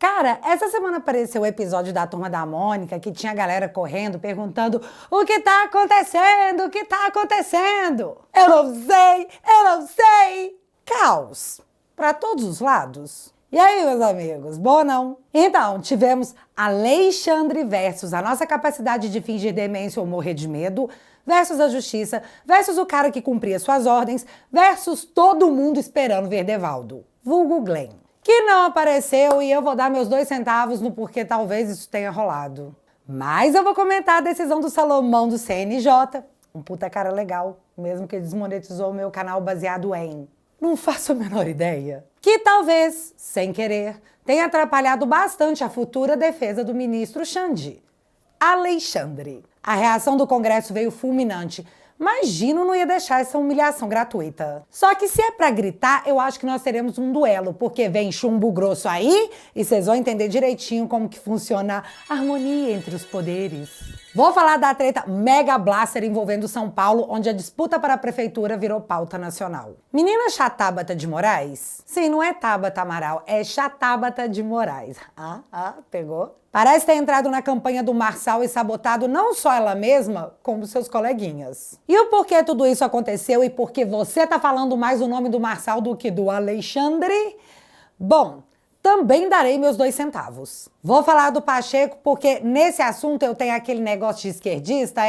Cara, essa semana apareceu o episódio da Turma da Mônica que tinha a galera correndo perguntando o que tá acontecendo, o que tá acontecendo? Eu não sei. Caos. Pra todos os lados. E aí, meus amigos, boa não? Então, tivemos Alexandre versus a nossa capacidade de fingir demência ou morrer de medo, versus a justiça, versus o cara que cumpria suas ordens, versus todo mundo esperando ver Devaldo, vulgo Glenn, que não apareceu e eu vou dar meus 2 centavos no porquê talvez isso tenha rolado. Mas eu vou comentar a decisão do Salomão do CNJ, um puta cara legal, mesmo que ele desmonetizou o meu canal baseado em... Não faço a menor ideia. Que talvez, sem querer, tenha atrapalhado bastante a futura defesa do ministro Xandi. Alexandre. A reação do Congresso veio fulminante. Mas Gino não ia deixar essa humilhação gratuita. Só que se é pra gritar, eu acho que nós teremos um duelo, porque vem chumbo grosso aí e vocês vão entender direitinho como que funciona a harmonia entre os poderes. Vou falar da treta Mega Blaster envolvendo São Paulo, onde a disputa para a prefeitura virou pauta nacional. Menina Chatábata de Moraes? Sim, não é Tabata Amaral, é Chatábata de Moraes. Pegou? Parece ter entrado na campanha do Marçal e sabotado não só ela mesma, como seus coleguinhas. E o porquê tudo isso aconteceu e por que você tá falando mais o nome do Marçal do que do Alexandre? Bom, também darei meus 2 centavos. Vou falar do Pacheco porque nesse assunto eu tenho aquele negócio de esquerdista,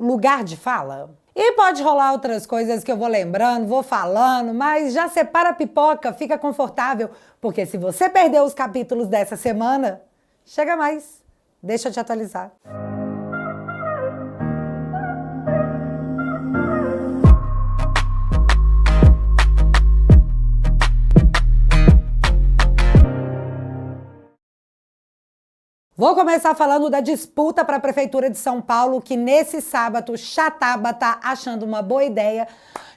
lugar de fala. E pode rolar outras coisas que eu vou lembrando, vou falando, mas já separa a pipoca, fica confortável, porque se você perdeu os capítulos dessa semana, chega mais, deixa eu te atualizar. Vou começar falando da disputa para a Prefeitura de São Paulo, que nesse sábado, Chatábata, achando uma boa ideia,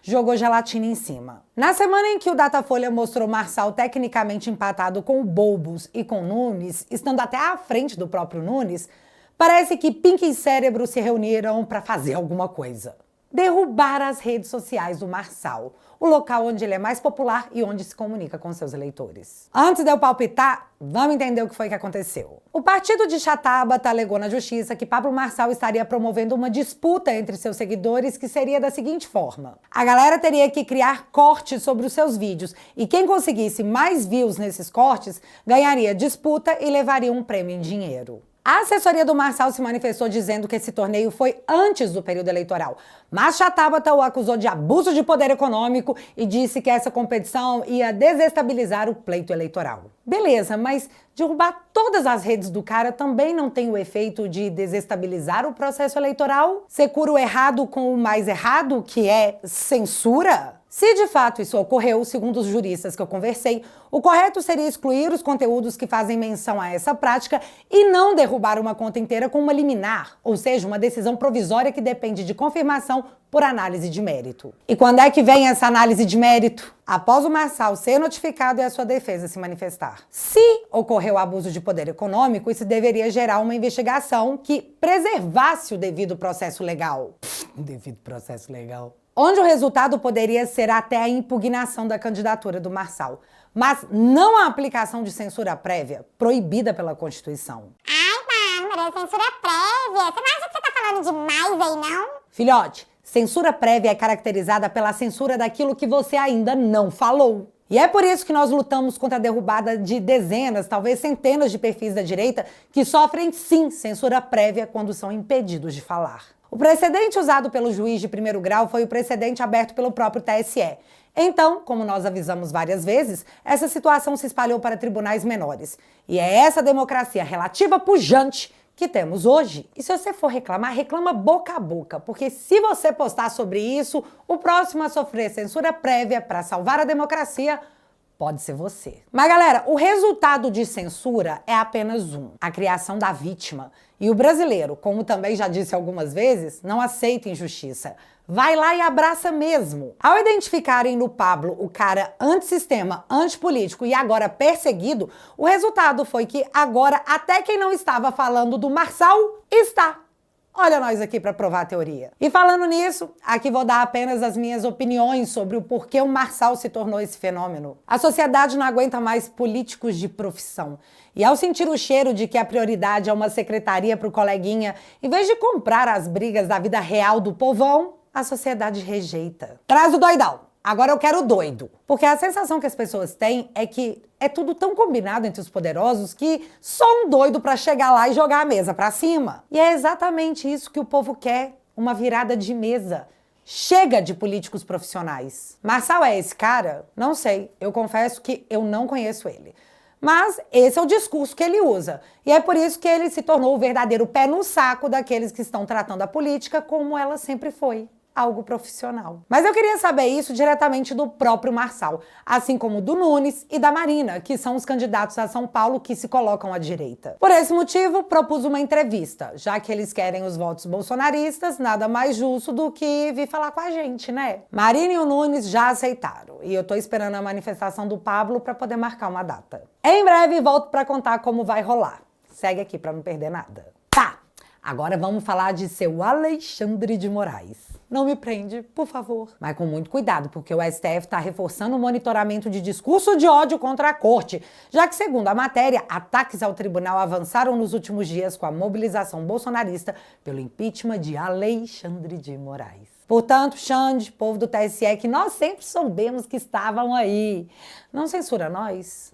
jogou gelatina em cima. Na semana em que o Datafolha mostrou Marçal tecnicamente empatado com o Boulos e com Nunes, estando até à frente do próprio Nunes, parece que Pink e Cérebro se reuniram para fazer alguma coisa. Derrubar as redes sociais do Marçal, o local onde ele é mais popular e onde se comunica com seus eleitores. Antes de eu palpitar, vamos entender o que foi que aconteceu. O partido de Chatábata alegou na justiça que Pablo Marçal estaria promovendo uma disputa entre seus seguidores que seria da seguinte forma. A galera teria que criar cortes sobre os seus vídeos e quem conseguisse mais views nesses cortes ganharia disputa e levaria um prêmio em dinheiro. A assessoria do Marçal se manifestou dizendo que esse torneio foi antes do período eleitoral, mas Chatábata o acusou de abuso de poder econômico e disse que essa competição ia desestabilizar o pleito eleitoral. Beleza, mas derrubar todas as redes do cara também não tem o efeito de desestabilizar o processo eleitoral? Você cura o errado com o mais errado, que é censura? Se de fato isso ocorreu, segundo os juristas que eu conversei, o correto seria excluir os conteúdos que fazem menção a essa prática e não derrubar uma conta inteira com uma liminar, ou seja, uma decisão provisória que depende de confirmação por análise de mérito. E quando é que vem essa análise de mérito? Após o Marçal ser notificado e a sua defesa se manifestar. Se ocorreu abuso de poder econômico, isso deveria gerar uma investigação que preservasse o devido processo legal. Devido processo legal. Onde o resultado poderia ser até a impugnação da candidatura do Marçal, mas não a aplicação de censura prévia, proibida pela Constituição. Ai, Bárbara, censura prévia? Você não acha que você tá falando demais aí, não? Filhote, censura prévia é caracterizada pela censura daquilo que você ainda não falou. E é por isso que nós lutamos contra a derrubada de dezenas, talvez centenas de perfis da direita que sofrem, sim, censura prévia quando são impedidos de falar. O precedente usado pelo juiz de primeiro grau foi o precedente aberto pelo próprio TSE. Então, como nós avisamos várias vezes, essa situação se espalhou para tribunais menores. E é essa democracia relativa pujante que temos hoje. E se você for reclamar, reclama boca a boca, porque se você postar sobre isso, o próximo a sofrer censura prévia para salvar a democracia pode ser você. Mas galera, o resultado de censura é apenas um, a criação da vítima. E o brasileiro, como também já disse algumas vezes, não aceita injustiça. Vai lá e abraça mesmo. Ao identificarem no Pablo o cara antissistema, antipolítico e agora perseguido, o resultado foi que agora até quem não estava falando do Marçal está. Olha nós aqui para provar a teoria. E falando nisso, aqui vou dar apenas as minhas opiniões sobre o porquê o Marçal se tornou esse fenômeno. A sociedade não aguenta mais políticos de profissão. E ao sentir o cheiro de que a prioridade é uma secretaria para o coleguinha, em vez de comprar as brigas da vida real do povão, a sociedade rejeita. Traz o doidão. Agora eu quero o doido. Porque a sensação que as pessoas têm é que é tudo tão combinado entre os poderosos que só um doido pra chegar lá e jogar a mesa pra cima. E é exatamente isso que o povo quer, uma virada de mesa. Chega de políticos profissionais. Marçal é esse cara? Não sei. Eu confesso que eu não conheço ele. Mas esse é o discurso que ele usa. E é por isso que ele se tornou o verdadeiro pé no saco daqueles que estão tratando a política como ela sempre foi. Algo profissional. Mas eu queria saber isso diretamente do próprio Marçal, assim como do Nunes e da Marina, que são os candidatos a São Paulo que se colocam à direita. Por esse motivo, propus uma entrevista, já que eles querem os votos bolsonaristas, nada mais justo do que vir falar com a gente, né? Marina e o Nunes já aceitaram, e eu tô esperando a manifestação do Pablo para poder marcar uma data. Em breve volto para contar como vai rolar. Segue aqui para não perder nada. Tá! Agora vamos falar de seu Alexandre de Moraes. Não me prende, por favor. Mas com muito cuidado, porque o STF está reforçando o monitoramento de discurso de ódio contra a corte, já que, segundo a matéria, ataques ao tribunal avançaram nos últimos dias com a mobilização bolsonarista pelo impeachment de Alexandre de Moraes. Portanto, Xande, povo do TSE, que nós sempre soubemos que estavam aí. Não censura nós?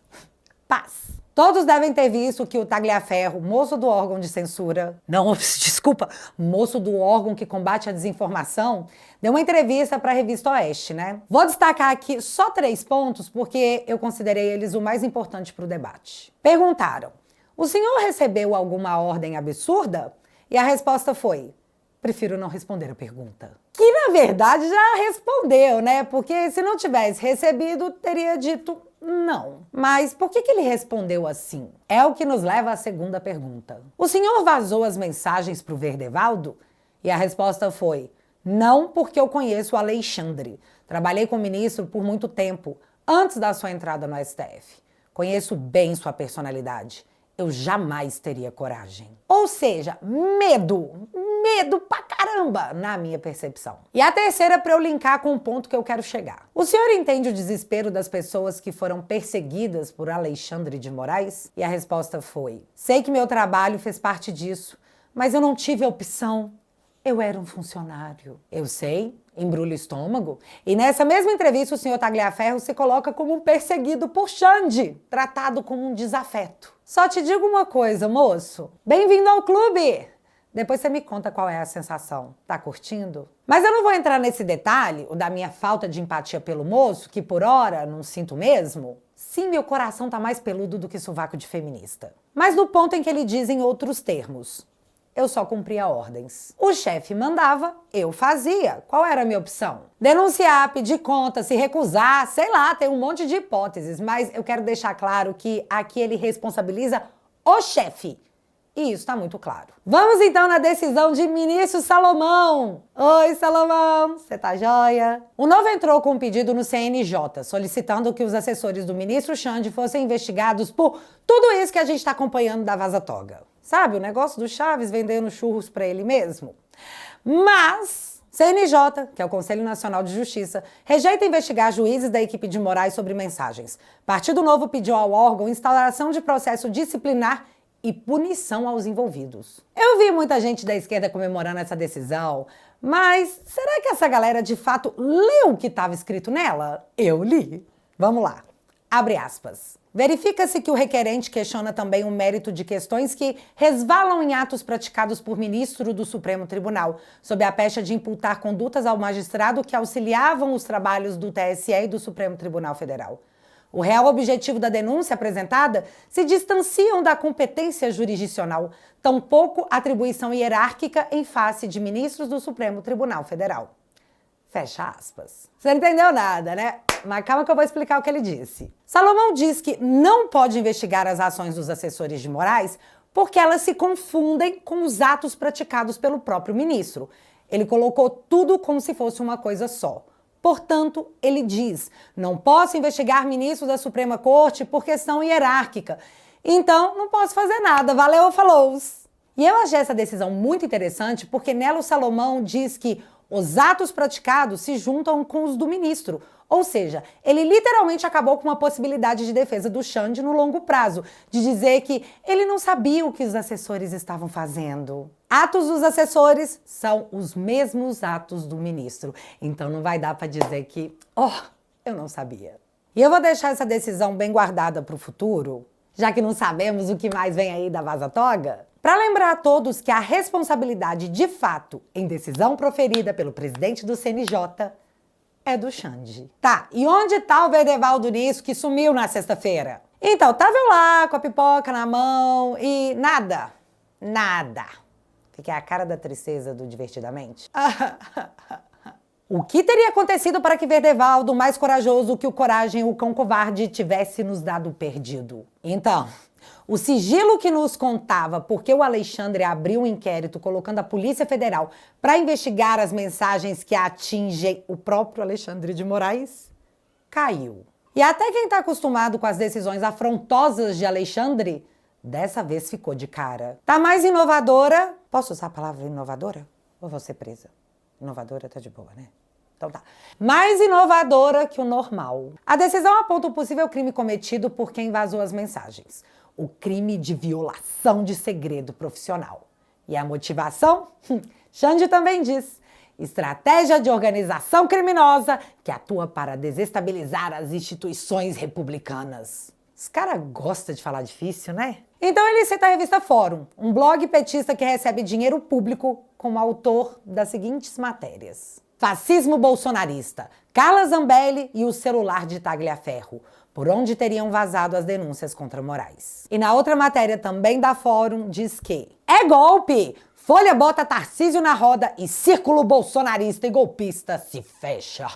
Paz. Todos devem ter visto que o Tagliaferro, moço do órgão de censura, moço do órgão que combate a desinformação, deu uma entrevista para a revista Oeste, né? Vou destacar aqui só 3 pontos, porque eu considerei eles o mais importante para o debate. Perguntaram, o senhor recebeu alguma ordem absurda? E a resposta foi, prefiro não responder a pergunta. Que, na verdade, já respondeu, né? Porque se não tivesse recebido, teria dito não. Mas por que ele respondeu assim? É o que nos leva à segunda pergunta. O senhor vazou as mensagens para o Verdevaldo? E a resposta foi, não, porque eu conheço o Alexandre. Trabalhei com o ministro por muito tempo, antes da sua entrada no STF. Conheço bem sua personalidade. Eu jamais teria coragem. Ou seja, medo pra caramba, na minha percepção. E a terceira para eu linkar com o ponto que eu quero chegar. O senhor entende o desespero das pessoas que foram perseguidas por Alexandre de Moraes? E a resposta foi, sei que meu trabalho fez parte disso, mas eu não tive a opção. Eu era um funcionário. Eu sei, embrulha o estômago. E nessa mesma entrevista, o senhor Tagliaferro se coloca como um perseguido por Xande, tratado como um desafeto. Só te digo uma coisa, moço. Bem-vindo ao clube! Depois você me conta qual é a sensação. Tá curtindo? Mas eu não vou entrar nesse detalhe, o da minha falta de empatia pelo moço, que por hora não sinto mesmo. Sim, meu coração tá mais peludo do que sovaco de feminista. Mas no ponto em que ele diz em outros termos. Eu só cumpria ordens. O chefe mandava, eu fazia. Qual era a minha opção? Denunciar, pedir conta, se recusar, sei lá, tem um monte de hipóteses. Mas eu quero deixar claro que aqui ele responsabiliza o chefe. E isso tá muito claro. Vamos então na decisão de ministro Salomão. Oi, Salomão, você tá joia? O Novo entrou com um pedido no CNJ, solicitando que os assessores do ministro Xande fossem investigados por tudo isso que a gente tá acompanhando da Vaza Toga. Sabe, o negócio do Chaves vendendo churros pra ele mesmo? Mas CNJ, que é o Conselho Nacional de Justiça, rejeita investigar juízes da equipe de Moraes sobre mensagens. Partido Novo pediu ao órgão instauração de processo disciplinar e punição aos envolvidos. Eu vi muita gente da esquerda comemorando essa decisão, mas será que essa galera de fato leu o que estava escrito nela? Eu li. Vamos lá. Abre aspas. Verifica-se que o requerente questiona também o mérito de questões que resvalam em atos praticados por ministro do Supremo Tribunal, sob a pecha de imputar condutas ao magistrado que auxiliavam os trabalhos do TSE e do Supremo Tribunal Federal. O real objetivo da denúncia apresentada se distanciam da competência jurisdicional, tampouco atribuição hierárquica em face de ministros do Supremo Tribunal Federal. Fecha aspas. Você não entendeu nada, né? Mas calma que eu vou explicar o que ele disse. Salomão diz que não pode investigar as ações dos assessores de Moraes porque elas se confundem com os atos praticados pelo próprio ministro. Ele colocou tudo como se fosse uma coisa só. Portanto, ele diz, não posso investigar ministros da Suprema Corte por questão hierárquica. Então, não posso fazer nada. Valeu, falou! E eu achei essa decisão muito interessante porque nela o Salomão diz que os atos praticados se juntam com os do ministro. Ou seja, ele literalmente acabou com uma possibilidade de defesa do Xande no longo prazo, de dizer que ele não sabia o que os assessores estavam fazendo. Atos dos assessores são os mesmos atos do ministro. Então não vai dar para dizer que, eu não sabia. E eu vou deixar essa decisão bem guardada para o futuro, já que não sabemos o que mais vem aí da Vaza Toga, para lembrar a todos que a responsabilidade de fato em decisão proferida pelo presidente do CNJ é do Xande. Tá, e onde tá o Verdevaldo nisso que sumiu na sexta-feira? Então, tava eu lá com a pipoca na mão e nada. Fiquei a cara da tristeza do Divertidamente. O que teria acontecido para que Verdevaldo, mais corajoso que o Coragem, o cão covarde, tivesse nos dado perdido? Então, o sigilo que nos contava porque o Alexandre abriu um inquérito colocando a Polícia Federal para investigar as mensagens que atingem o próprio Alexandre de Moraes caiu. E até quem está acostumado com as decisões afrontosas de Alexandre, dessa vez ficou de cara. Tá mais inovadora. Posso usar a palavra inovadora? Ou vou ser presa? Inovadora tá de boa, né? Então tá. Mais inovadora que o normal. A decisão aponta o possível crime cometido por quem vazou as mensagens. O crime de violação de segredo profissional. E a motivação? Xande também diz. Estratégia de organização criminosa que atua para desestabilizar as instituições republicanas. Esse cara gosta de falar difícil, né? Então ele cita a revista Fórum, um blog petista que recebe dinheiro público como autor das seguintes matérias. Fascismo bolsonarista, Carla Zambelli e o celular de Tagliaferro, por onde teriam vazado as denúncias contra Moraes. E na outra matéria também da Fórum diz que é golpe! Folha bota Tarcísio na roda e círculo bolsonarista e golpista se fecha.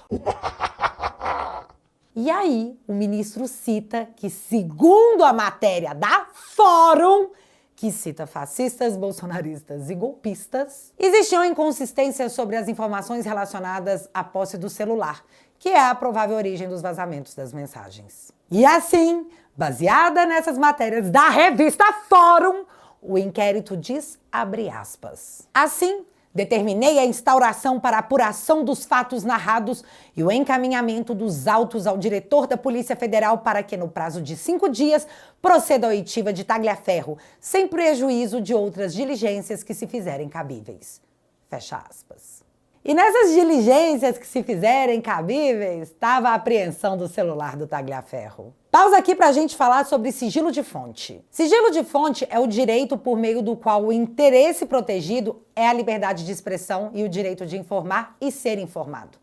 E aí, o ministro cita que, segundo a matéria da Fórum, que cita fascistas, bolsonaristas e golpistas, existiam inconsistências sobre as informações relacionadas à posse do celular, que é a provável origem dos vazamentos das mensagens. E assim, baseada nessas matérias da revista Fórum, o inquérito diz, abre aspas, assim, determinei a instauração para apuração dos fatos narrados e o encaminhamento dos autos ao diretor da Polícia Federal para que, no prazo de 5 dias, proceda a oitiva de Tagliaferro, sem prejuízo de outras diligências que se fizerem cabíveis. Fecha aspas. E nessas diligências que se fizerem cabíveis, estava a apreensão do celular do Tagliaferro. Pausa aqui para a gente falar sobre sigilo de fonte. Sigilo de fonte é o direito por meio do qual o interesse protegido é a liberdade de expressão e o direito de informar e ser informado.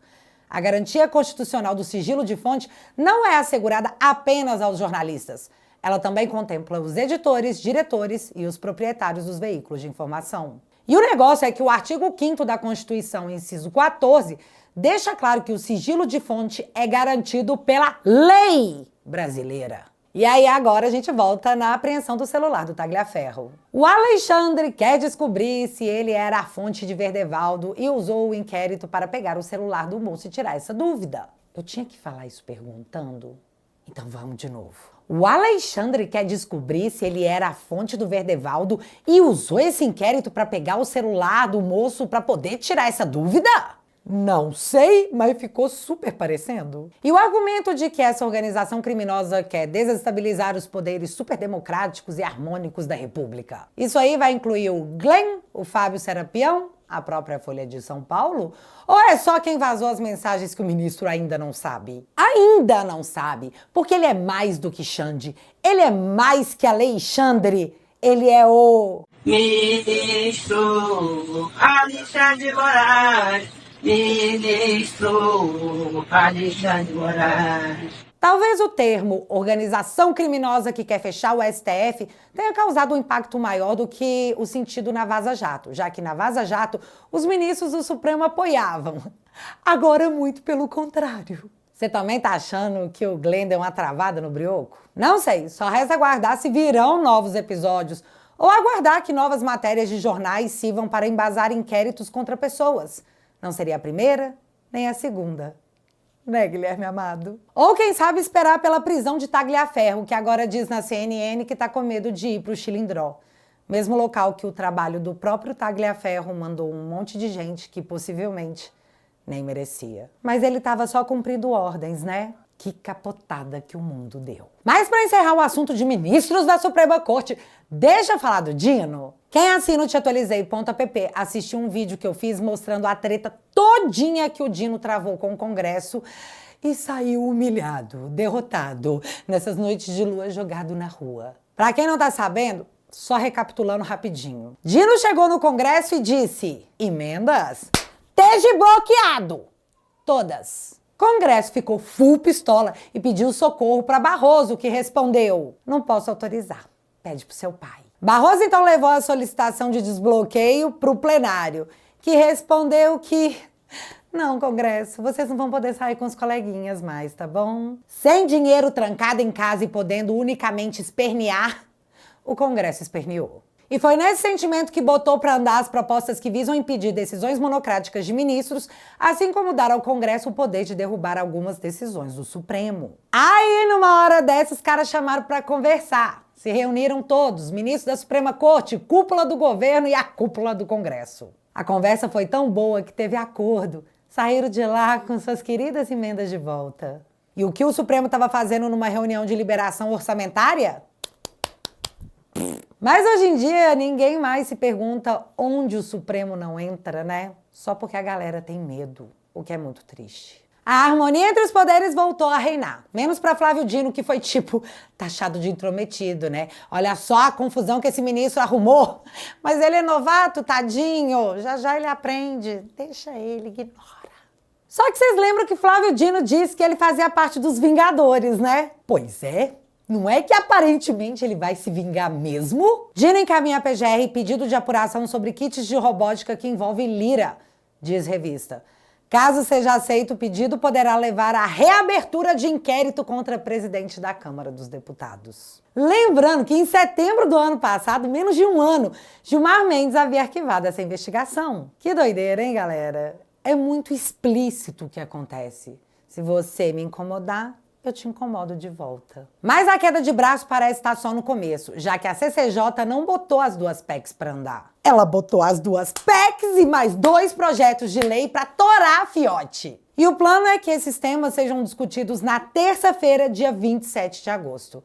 A garantia constitucional do sigilo de fonte não é assegurada apenas aos jornalistas. Ela também contempla os editores, diretores e os proprietários dos veículos de informação. E o negócio é que o artigo 5º da Constituição, inciso 14, deixa claro que o sigilo de fonte é garantido pela lei brasileira. E aí agora a gente volta na apreensão do celular do Tagliaferro. O Alexandre quer descobrir se ele era a fonte de Verdevaldo e usou o inquérito para pegar o celular do moço e tirar essa dúvida. Eu tinha que falar isso perguntando? Então vamos de novo. O Alexandre quer descobrir se ele era a fonte do Verdevaldo e usou esse inquérito para pegar o celular do moço para poder tirar essa dúvida? Não sei, mas ficou super parecendo. E o argumento de que essa organização criminosa quer desestabilizar os poderes superdemocráticos e harmônicos da República. Isso aí vai incluir o Glenn, o Fábio Serapião, a própria Folha de São Paulo? Ou é só quem vazou as mensagens que o ministro ainda não sabe? Ainda não sabe, porque ele é mais do que Xande. Ele é mais que Alexandre. Ele é o... Ministro Alexandre de Moraes. Ministro Alexandre de Moraes. Talvez o termo organização criminosa que quer fechar o STF tenha causado um impacto maior do que o sentido na Vaza Jato, já que na Vaza Jato os ministros do Supremo apoiavam. Agora muito pelo contrário. Você também tá achando que o Glenn deu uma travada no brioco? Não sei, só resta aguardar se virão novos episódios ou aguardar que novas matérias de jornais sirvam para embasar inquéritos contra pessoas. Não seria a primeira, nem a segunda. Né, Guilherme amado? Ou quem sabe esperar pela prisão de Tagliaferro, que agora diz na CNN que tá com medo de ir pro Chilindró. Mesmo local que o trabalho do próprio Tagliaferro mandou um monte de gente que possivelmente nem merecia. Mas ele estava só cumprindo ordens, né? Que capotada que o mundo deu. Mas para encerrar o assunto de ministros da Suprema Corte, deixa eu falar do Dino. Quem assina o teatualizei.app assistiu um vídeo que eu fiz mostrando a treta todinha que o Dino travou com o Congresso e saiu humilhado, derrotado, nessas noites de lua jogado na rua. Pra quem não tá sabendo, só recapitulando rapidinho. Dino chegou no Congresso e disse: emendas, esteja bloqueado. Todas. Congresso ficou full pistola e pediu socorro para Barroso, que respondeu: não posso autorizar, pede pro seu pai. Barroso então levou a solicitação de desbloqueio pro plenário, que respondeu que não, Congresso, vocês não vão poder sair com os coleguinhas mais, tá bom? Sem dinheiro, trancado em casa e podendo unicamente espernear, o Congresso esperneou. E foi nesse sentimento que botou para andar as propostas que visam impedir decisões monocráticas de ministros, assim como dar ao Congresso o poder de derrubar algumas decisões do Supremo. Aí, numa hora dessas, os caras chamaram para conversar. Se reuniram todos, ministros da Suprema Corte, cúpula do governo e a cúpula do Congresso. A conversa foi tão boa que teve acordo. Saíram de lá com suas queridas emendas de volta. E o que o Supremo estava fazendo numa reunião de liberação orçamentária? Mas hoje em dia ninguém mais se pergunta onde o Supremo não entra, né? Só porque a galera tem medo, o que é muito triste. A harmonia entre os poderes voltou a reinar. Menos para Flávio Dino, que foi taxado de intrometido, né? Olha só a confusão que esse ministro arrumou. Mas ele é novato, tadinho. Já já ele aprende. Deixa ele, ignora. Só que vocês lembram que Flávio Dino disse que ele fazia parte dos Vingadores, né? Pois é. Não é que aparentemente ele vai se vingar mesmo? Dino encaminha a PGR pedido de apuração sobre kits de robótica que envolve Lira, diz revista. Caso seja aceito, o pedido poderá levar à reabertura de inquérito contra a presidente da Câmara dos Deputados. Lembrando que em setembro do ano passado, menos de um ano, Gilmar Mendes havia arquivado essa investigação. Que doideira, hein, galera? É muito explícito o que acontece. Se você me incomodar, eu te incomodo de volta. Mas a queda de braço parece estar só no começo, já que a CCJ não botou as duas PECs para andar. Ela botou as duas PECs e mais 2 projetos de lei para torar a fiote. E o plano é que esses temas sejam discutidos na terça-feira, dia 27 de agosto.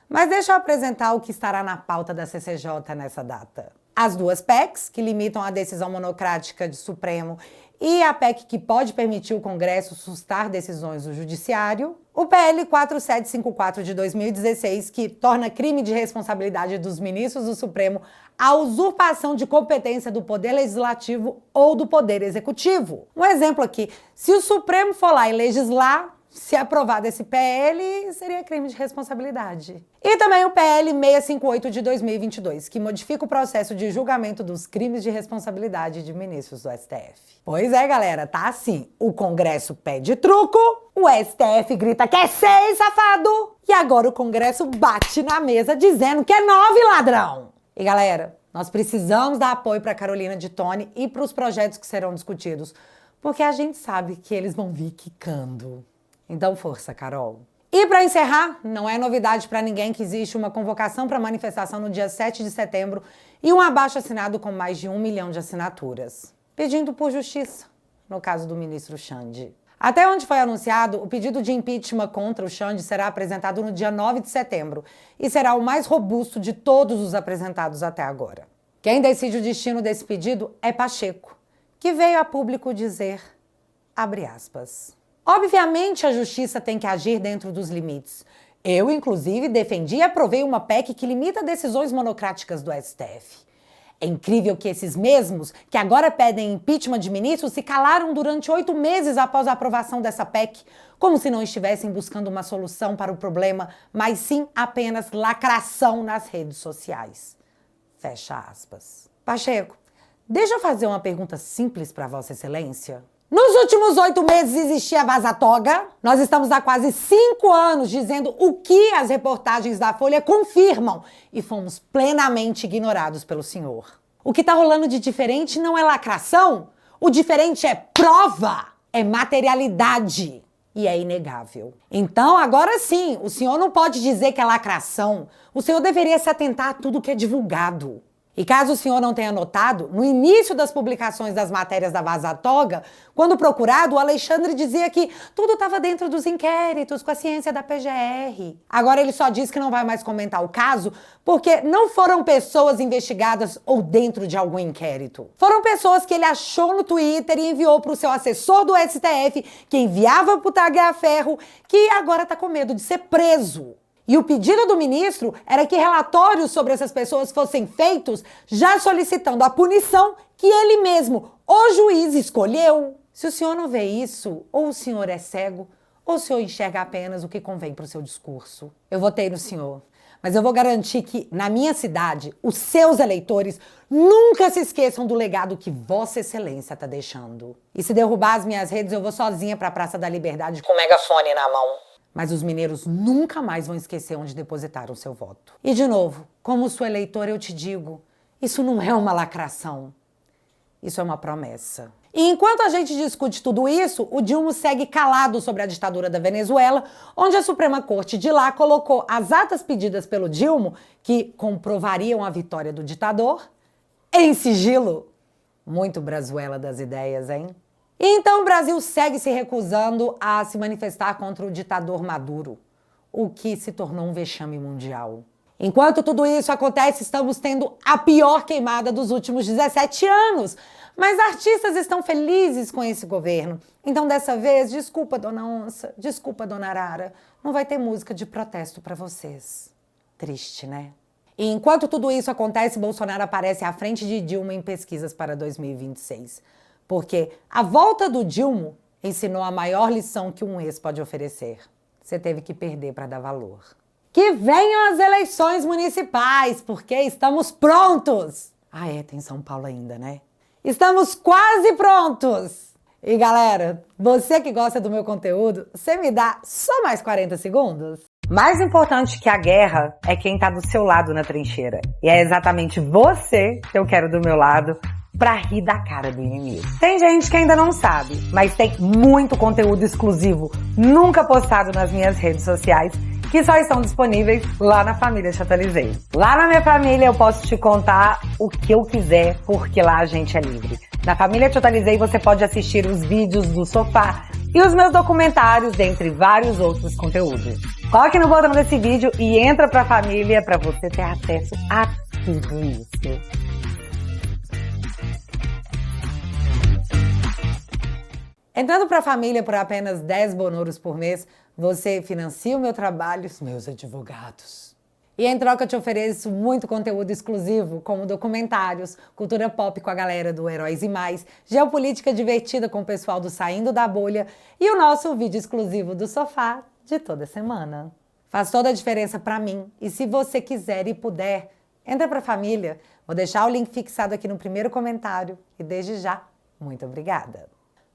Mas deixa eu apresentar o que estará na pauta da CCJ nessa data. As duas PECs, que limitam a decisão monocrática do Supremo, e a PEC que pode permitir o Congresso sustar decisões do Judiciário, o PL 4754 de 2016, que torna crime de responsabilidade dos ministros do Supremo a usurpação de competência do Poder Legislativo ou do Poder Executivo. Um exemplo aqui, se o Supremo for lá e legislar, se aprovado esse PL, seria crime de responsabilidade. E também o PL 658 de 2022, que modifica o processo de julgamento dos crimes de responsabilidade de ministros do STF. Pois é, galera, tá assim. O Congresso pede truco, o STF grita que é 6, safado, e agora o Congresso bate na mesa dizendo que é 9, ladrão. E galera, nós precisamos dar apoio para Carolina de Tone e para os projetos que serão discutidos, porque a gente sabe que eles vão vir quicando. Então, força, Carol. E para encerrar, não é novidade para ninguém que existe uma convocação para manifestação no dia 7 de setembro e um abaixo-assinado com mais de 1 milhão de assinaturas, pedindo por justiça, no caso do ministro Xande. Até onde foi anunciado, o pedido de impeachment contra o Xande será apresentado no dia 9 de setembro e será o mais robusto de todos os apresentados até agora. Quem decide o destino desse pedido é Pacheco, que veio a público dizer, abre aspas, obviamente a justiça tem que agir dentro dos limites. Eu, inclusive, defendi e aprovei uma PEC que limita decisões monocráticas do STF. É incrível que esses mesmos, que agora pedem impeachment de ministros, se calaram durante 8 meses após a aprovação dessa PEC, como se não estivessem buscando uma solução para o problema, mas sim apenas lacração nas redes sociais. Fecha aspas. Pacheco, deixa eu fazer uma pergunta simples para Vossa Excelência. Nos últimos 8 meses existia vaza-toga. Nós estamos há quase 5 anos dizendo o que as reportagens da Folha confirmam e fomos plenamente ignorados pelo senhor. O que está rolando de diferente não é lacração, o diferente é prova, é materialidade e é inegável. Então, agora sim, o senhor não pode dizer que é lacração, o senhor deveria se atentar a tudo que é divulgado. E caso o senhor não tenha notado, no início das publicações das matérias da Vaza Toga, quando procurado, o Alexandre dizia que tudo estava dentro dos inquéritos, com a ciência da PGR. Agora ele só diz que não vai mais comentar o caso porque não foram pessoas investigadas ou dentro de algum inquérito. Foram pessoas que ele achou no Twitter e enviou para o seu assessor do STF, que enviava para o Tagliaferro, que agora está com medo de ser preso. E o pedido do ministro era que relatórios sobre essas pessoas fossem feitos, já solicitando a punição que ele mesmo, o juiz, escolheu. Se o senhor não vê isso, ou o senhor é cego, ou o senhor enxerga apenas o que convém para o seu discurso. Eu votei no senhor, mas eu vou garantir que, na minha cidade, os seus eleitores nunca se esqueçam do legado que Vossa Excelência está deixando. E se derrubar as minhas redes, eu vou sozinha para a Praça da Liberdade com o megafone na mão. Mas os mineiros nunca mais vão esquecer onde depositaram seu voto. E, de novo, como sua eleitora, eu te digo, isso não é uma lacração. Isso é uma promessa. E enquanto a gente discute tudo isso, o Dilma segue calado sobre a ditadura da Venezuela, onde a Suprema Corte de lá colocou as atas pedidas pelo Dilma, que comprovariam a vitória do ditador, em sigilo. Muito Brazuela das ideias, hein? E então o Brasil segue se recusando a se manifestar contra o ditador Maduro, o que se tornou um vexame mundial. Enquanto tudo isso acontece, estamos tendo a pior queimada dos últimos 17 anos. Mas artistas estão felizes com esse governo. Então, dessa vez, desculpa, dona Onça, desculpa, dona Arara, não vai ter música de protesto para vocês. Triste, né? E enquanto tudo isso acontece, Bolsonaro aparece à frente de Dilma em pesquisas para 2026. Porque a volta do Dilma ensinou a maior lição que um ex pode oferecer. Você teve que perder para dar valor. Que venham as eleições municipais, porque estamos prontos! Ah, tem São Paulo ainda, né? Estamos quase prontos! E galera, você que gosta do meu conteúdo, você me dá só mais 40 segundos? Mais importante que a guerra é quem tá do seu lado na trincheira. E é exatamente você que eu quero do meu lado pra rir da cara do inimigo. Tem gente que ainda não sabe, mas tem muito conteúdo exclusivo, nunca postado nas minhas redes sociais, que só estão disponíveis lá na família Te Atualizei. Lá na minha família eu posso te contar o que eu quiser, porque lá a gente é livre. Na família Te Atualizei você pode assistir os vídeos do sofá e os meus documentários, dentre vários outros conteúdos. Coloque no botão desse vídeo e entra pra família pra você ter acesso a tudo isso. Entrando para a família por apenas 10 bonuros por mês, você financia o meu trabalho e os meus advogados. E em troca eu te ofereço muito conteúdo exclusivo, como documentários, cultura pop com a galera do Heróis e Mais, geopolítica divertida com o pessoal do Saindo da Bolha e o nosso vídeo exclusivo do sofá de toda semana. Faz toda a diferença para mim e se você quiser e puder, entra para a família. Vou deixar o link fixado aqui no primeiro comentário e desde já, muito obrigada.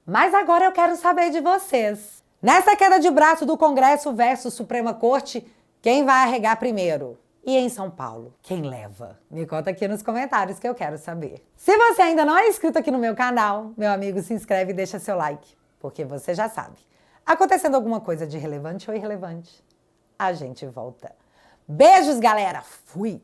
Mas agora eu quero saber de vocês. Nessa queda de braço do Congresso versus Suprema Corte, quem vai arregar primeiro? E em São Paulo, quem leva? Me conta aqui nos comentários que eu quero saber. Se você ainda não é inscrito aqui no meu canal, meu amigo, se inscreve e deixa seu like, porque você já sabe. Acontecendo alguma coisa de relevante ou irrelevante, a gente volta. Beijos, galera! Fui!